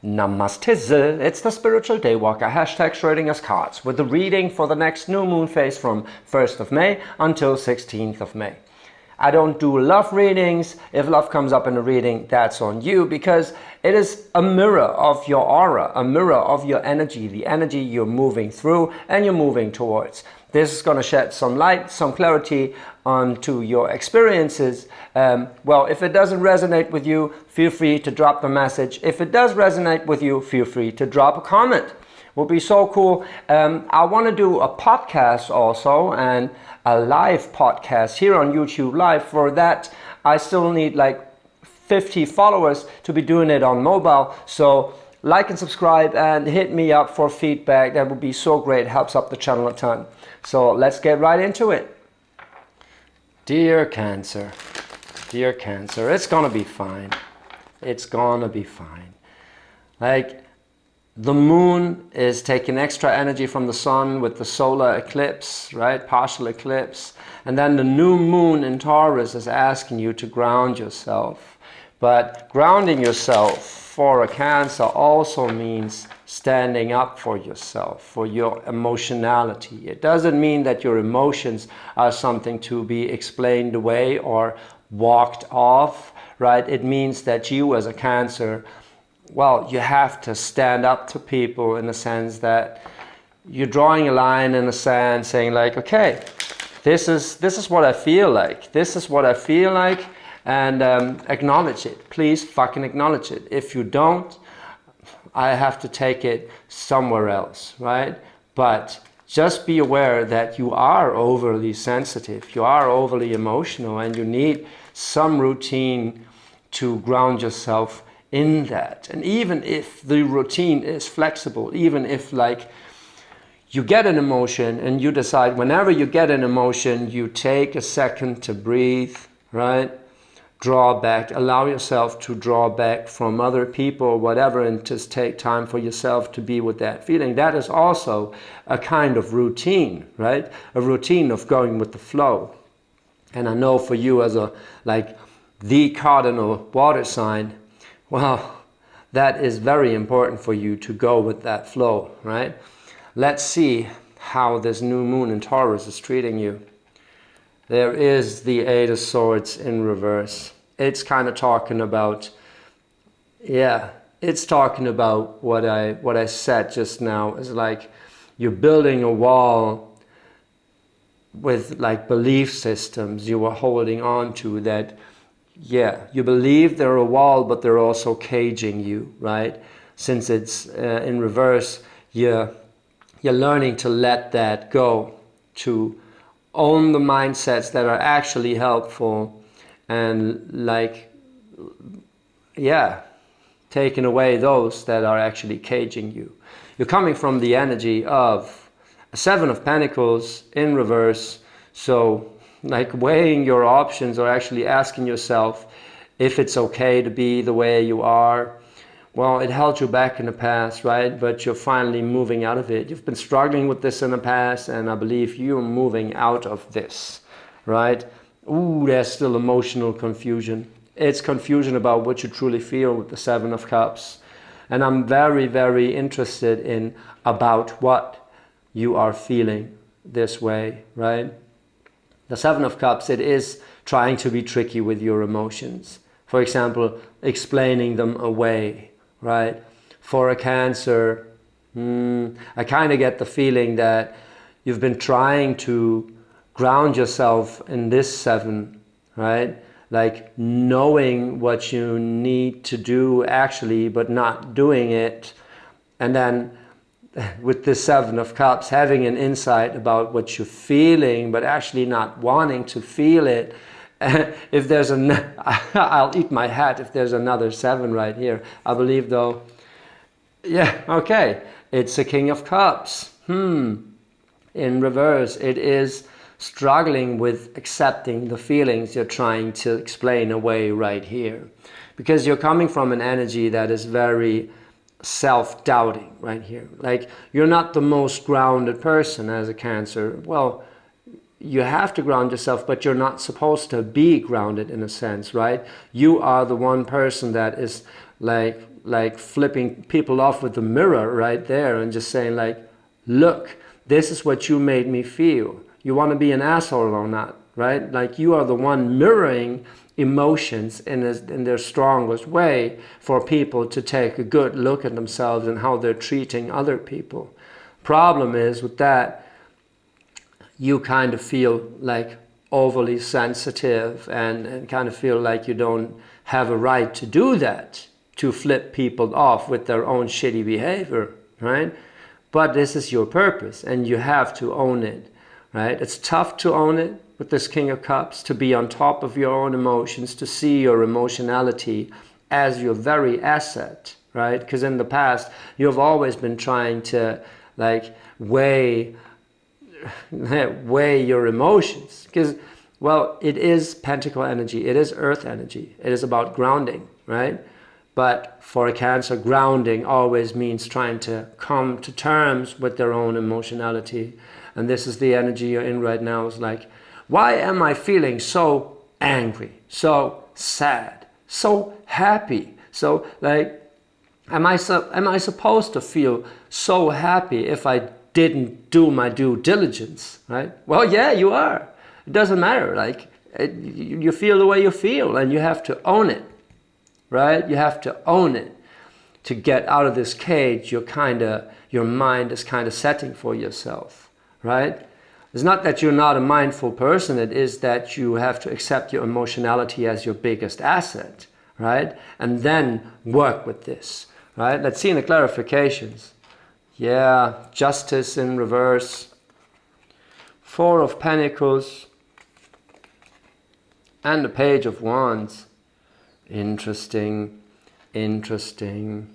Namaste. It's the Spiritual Daywalker, hashtag Schrodinger's cards, with the reading for the next new moon phase from 1st of May until 16th of May. I don't do love readings. If love comes up in a reading, that's on you, because it is a mirror of your aura, a mirror of your energy, the energy you're moving through and you're moving towards. This is going to shed some light, some clarity onto your experiences. Well, if it doesn't resonate with you, feel free to drop the message. If it does resonate with you, feel free to drop a comment. Would be so cool. I want to do a podcast also, and a live podcast here on YouTube Live. For that, I still need like 50 followers to be doing it on mobile. So like and subscribe and hit me up for feedback. That would be so great. Helps up the channel a ton. So let's get right into it. Dear Cancer, it's gonna be fine. It's gonna be fine. Like, the moon is taking extra energy from the sun with the solar eclipse, right? Partial eclipse. And then the new moon in Taurus is asking you to ground yourself. But grounding yourself for a Cancer also means standing up for yourself, for your emotionality. It doesn't mean that your emotions are something to be explained away or walked off, right? It means that you as a Cancer, well, you have to stand up to people in the sense that you're drawing a line in the sand saying like, okay, this is what I feel like. This is what I feel like, and acknowledge it. Please fucking acknowledge it. If you don't, I have to take it somewhere else, right? But just be aware that you are overly sensitive, you are overly emotional, and you need some routine to ground yourself in that. And even if the routine is flexible, even if like you get an emotion and you decide whenever you get an emotion, you take a second to breathe, right? Draw back, allow yourself to draw back from other people or whatever, and just take time for yourself to be with that feeling. That is also a kind of routine, right? A routine of going with the flow. And I know for you as a like the cardinal water sign, well, that is very important for you to go with that flow, right? Let's see how this new moon in Taurus is treating you. There is the Eight of Swords in reverse. It's kind of talking about, it's talking about what I said just now. It's like you're building a wall with like belief systems you were holding on to that, you believe they're a wall, but they're also caging you, right? Since it's in reverse, you're learning to let that go, to own the mindsets that are actually helpful, and like, taking away those that are actually caging you. You're coming from the energy of a Seven of Pentacles in reverse, so like weighing your options or actually asking yourself if it's okay to be the way you are. Well, it held you back in the past, right? But you're finally moving out of it. You've been struggling with this in the past, and I believe you're moving out of this, right? Ooh, there's still emotional confusion. It's confusion about what you truly feel with the Seven of Cups. And I'm very, very interested in about what you are feeling this way, right? The Seven of Cups, it is trying to be tricky with your emotions. For example, explaining them away, right? For a Cancer, I kind of get the feeling that you've been trying to ground yourself in this seven, right? Like knowing what you need to do actually, but not doing it. And then with the Seven of Cups, having an insight about what you're feeling, but actually not wanting to feel it. If there's I'll eat my hat if there's another seven right here. I believe though, it's a King of Cups. In reverse, it is struggling with accepting the feelings you're trying to explain away right here. Because you're coming from an energy that is very self-doubting right here. Like, you're not the most grounded person as a Cancer. Well, you have to ground yourself, but you're not supposed to be grounded in a sense, right? You are the one person that is like like flipping people off with the mirror right there and just saying like, look, this is what you made me feel. You want to be an asshole or not, right? Like you are the one mirroring emotions in their strongest way for people to take a good look at themselves and how they're treating other people. Problem is with that, you kind of feel like overly sensitive and kind of feel like you don't have a right to do that, to flip people off with their own shitty behavior, right? But this is your purpose and you have to own it, right? It's tough to own it with this King of Cups, to be on top of your own emotions, to see your emotionality as your very asset, right? Because in the past, you've always been trying to like weigh your emotions. Because, well, it is pentacle energy, it is earth energy, it is about grounding, right? But for a Cancer, grounding always means trying to come to terms with their own emotionality. And this is the energy you're in right now. It's like, why am I feeling so angry, so sad, so happy? So like, am I supposed to feel so happy if I didn't do my due diligence, right? Well, yeah, you are. It doesn't matter. Like, you feel the way you feel and you have to own it, right? You have to own it to get out of this cage your mind is kind of setting for yourself, right? It's not that you're not a mindful person. It is that you have to accept your emotionality as your biggest asset, right? And then work with this, right? Let's see in the clarifications. Yeah, Justice in reverse. 4 of Pentacles. And the Page of Wands. Interesting, interesting.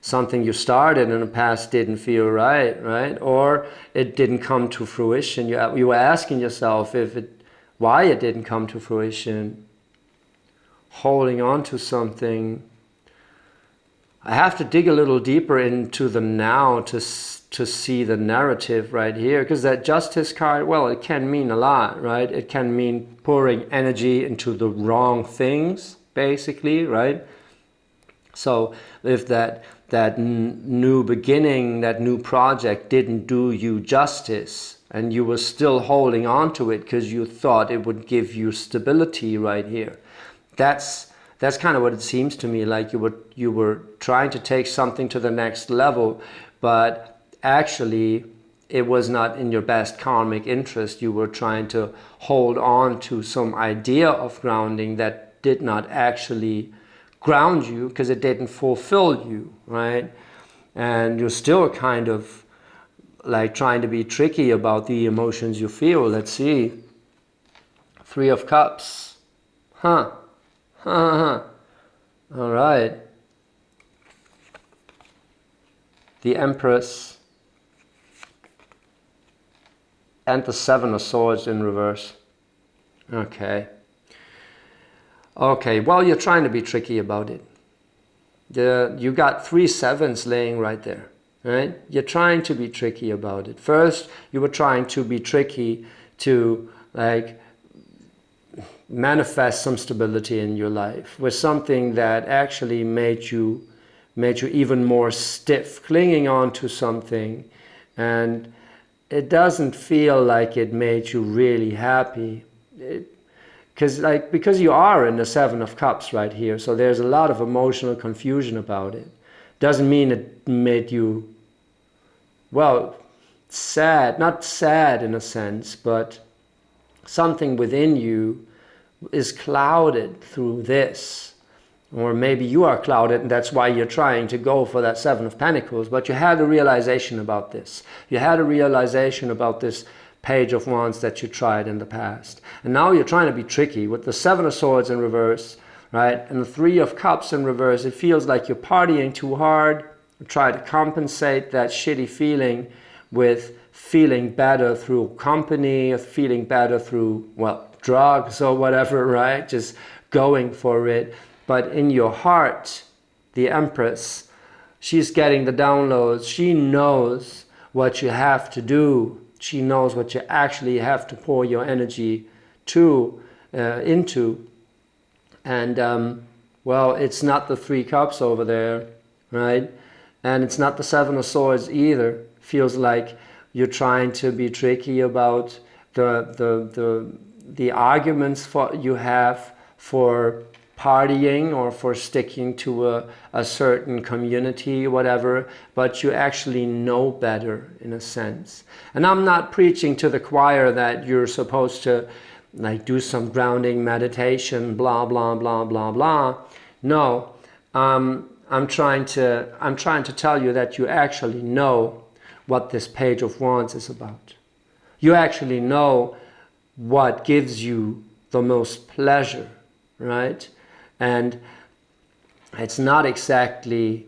Something you started in the past didn't feel right, right? Or it didn't come to fruition. You were asking yourself why it didn't come to fruition. Holding on to something. I have to dig a little deeper into the now to see the narrative right here. Because that Justice card, well, it can mean a lot, right? It can mean pouring energy into the wrong things, basically, right? So if that new beginning, that new project didn't do you justice and you were still holding on to it because you thought it would give you stability right here, that's kind of what it seems to me, like you were trying to take something to the next level, but actually it was not in your best karmic interest. You were trying to hold on to some idea of grounding that did not actually ground you because it didn't fulfill you, right? And you're still kind of like trying to be tricky about the emotions you feel. Let's see. 3 of Cups. All right. The Empress. And the 7 of Swords in reverse. Okay. Okay, well, you're trying to be tricky about it. You got 3 sevens laying right there, right? You're trying to be tricky about it. First, you were trying to be tricky to like manifest some stability in your life with something that actually made you even more stiff, clinging on to something, and it doesn't feel like it made you really happy. Because you are in the 7 of Cups right here, so there's a lot of emotional confusion about it. Doesn't mean it made you, well, sad, not sad in a sense, but something within you is clouded through this. Or maybe you are clouded and that's why you're trying to go for that 7 of Pentacles, but you had a realization about this. You had a realization about this Page of Wands that you tried in the past. And now you're trying to be tricky with the 7 of Swords in reverse, right? And the 3 of Cups in reverse. It feels like you're partying too hard. You try to compensate that shitty feeling with feeling better through company, or feeling better through, well, drugs or whatever, right? Just going for it. But in your heart, the Empress, she's getting the downloads. She knows what you have to do. She knows what you actually have to pour your energy into. And Well, it's not the 3 cups over there, right? And it's not the 7 of swords either. Feels like you're trying to be tricky about the arguments you have for partying or for sticking to a certain community, whatever, but you actually know better in a sense. And I'm not preaching to the choir that you're supposed to like do some grounding meditation, blah, blah, blah, blah, blah. No, I'm trying to tell you that you actually know what this Page of Wands is about. You actually know what gives you the most pleasure, right? And it's not exactly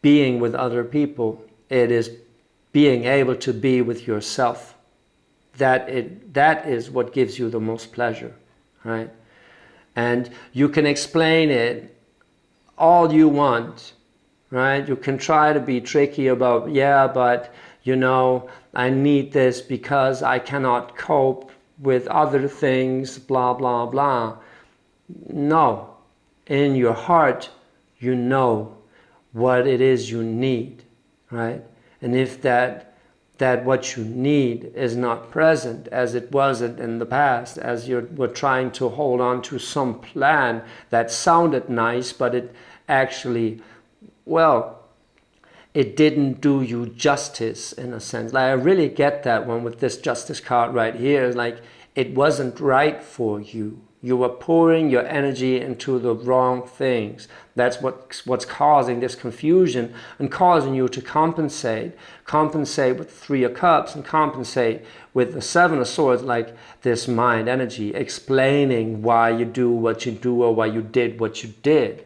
being with other people. It is being able to be with yourself. That is what gives you the most pleasure, right? And you can explain it all you want, right? You can try to be tricky about, yeah, but you know, I need this because I cannot cope with other things, blah, blah, blah. No, in your heart, you know what it is you need, right? And if that what you need is not present as it wasn't in the past, as you were trying to hold on to some plan that sounded nice, but it actually, well, it didn't do you justice in a sense. Like I really get that one with this Justice card right here. Like it wasn't right for you. You were pouring your energy into the wrong things. That's what's causing this confusion and causing you to compensate. Compensate with 3 of Cups and compensate with the 7 of Swords, like this mind energy, explaining why you do what you do or why you did what you did.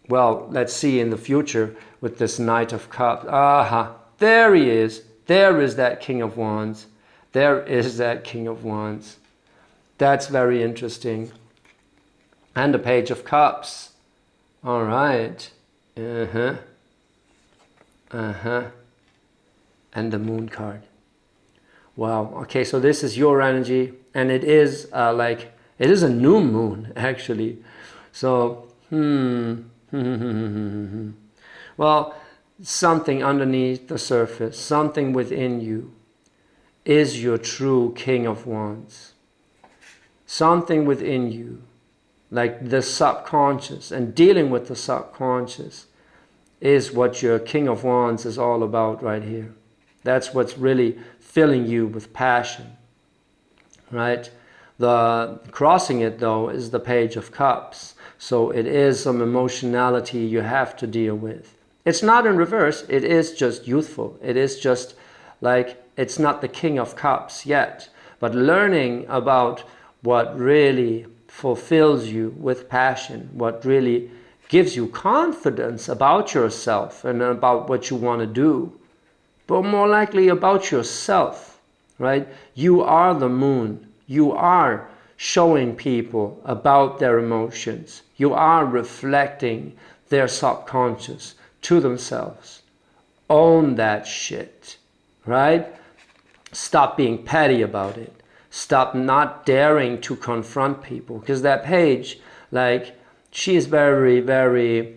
Well, let's see in the future with this Knight of Cups. Aha, there he is. There is that King of Wands. There is that King of Wands. That's very interesting. And the Page of Cups. All right. And the Moon card. Wow. Okay, so this is your energy. And it is it is a new moon, actually. So, well, something underneath the surface, something within you is your true King of Wands. Something within you, like the subconscious, and dealing with the subconscious is what your King of Wands is all about right here. That's what's really filling you with passion, right? The crossing it though is the Page of Cups. So it is some emotionality you have to deal with. It's not in reverse, it is just youthful. It is just like, it's not the King of Cups yet, but learning about what really fulfills you with passion, what really gives you confidence about yourself and about what you want to do, but more likely about yourself, right? You are the moon. You are showing people about their emotions. You are reflecting their subconscious to themselves. Own that shit, right? Stop being petty about it. Stop not daring to confront people, because that page, like, she is very, very,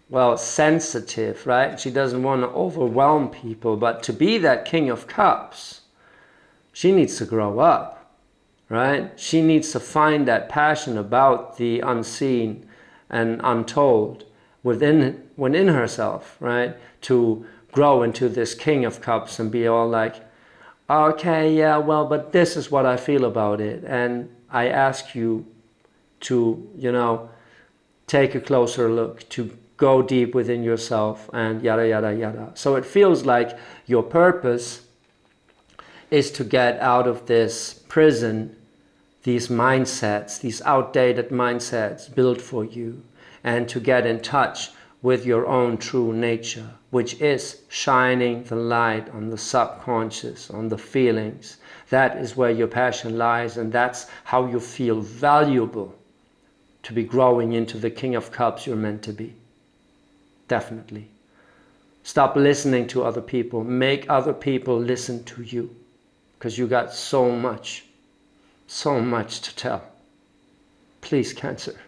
well, sensitive, right? She doesn't want to overwhelm people, but to be that King of Cups, she needs to grow up, right? She needs to find that passion about the unseen and untold within herself, right? To grow into this King of Cups and be all like, okay, yeah, well, but this is what I feel about it. And I ask you to, you know, take a closer look, to go deep within yourself and yada, yada, yada. So it feels like your purpose is to get out of this prison, these mindsets, these outdated mindsets built for you, and to get in touch with your own true nature, which is shining the light on the subconscious, on the feelings. That is where your passion lies, and that's how you feel valuable to be growing into the King of Cups you're meant to be. Definitely. Stop listening to other people. Make other people listen to you, because you got so much to tell. Please, Cancer.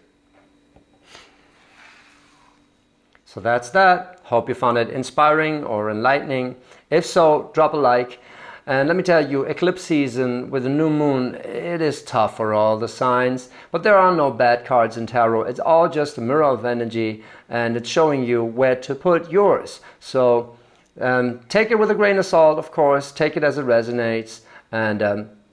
So that's that. Hope you found it inspiring or enlightening. If so, drop a like. And let me tell you, eclipse season with a new moon, it is tough for all the signs, but there are no bad cards in tarot. It's all just a mirror of energy, and it's showing you where to put yours. So take it with a grain of salt, of course. Take it as it resonates. And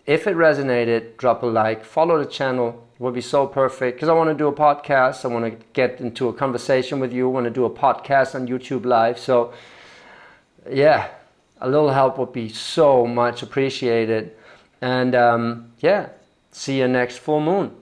if it resonated, drop a like, follow the channel. It would be so perfect, because I want to do a podcast. I want to get into a conversation with you. I want to do a podcast on YouTube Live. So yeah, a little help would be so much appreciated. And yeah, see you next full moon.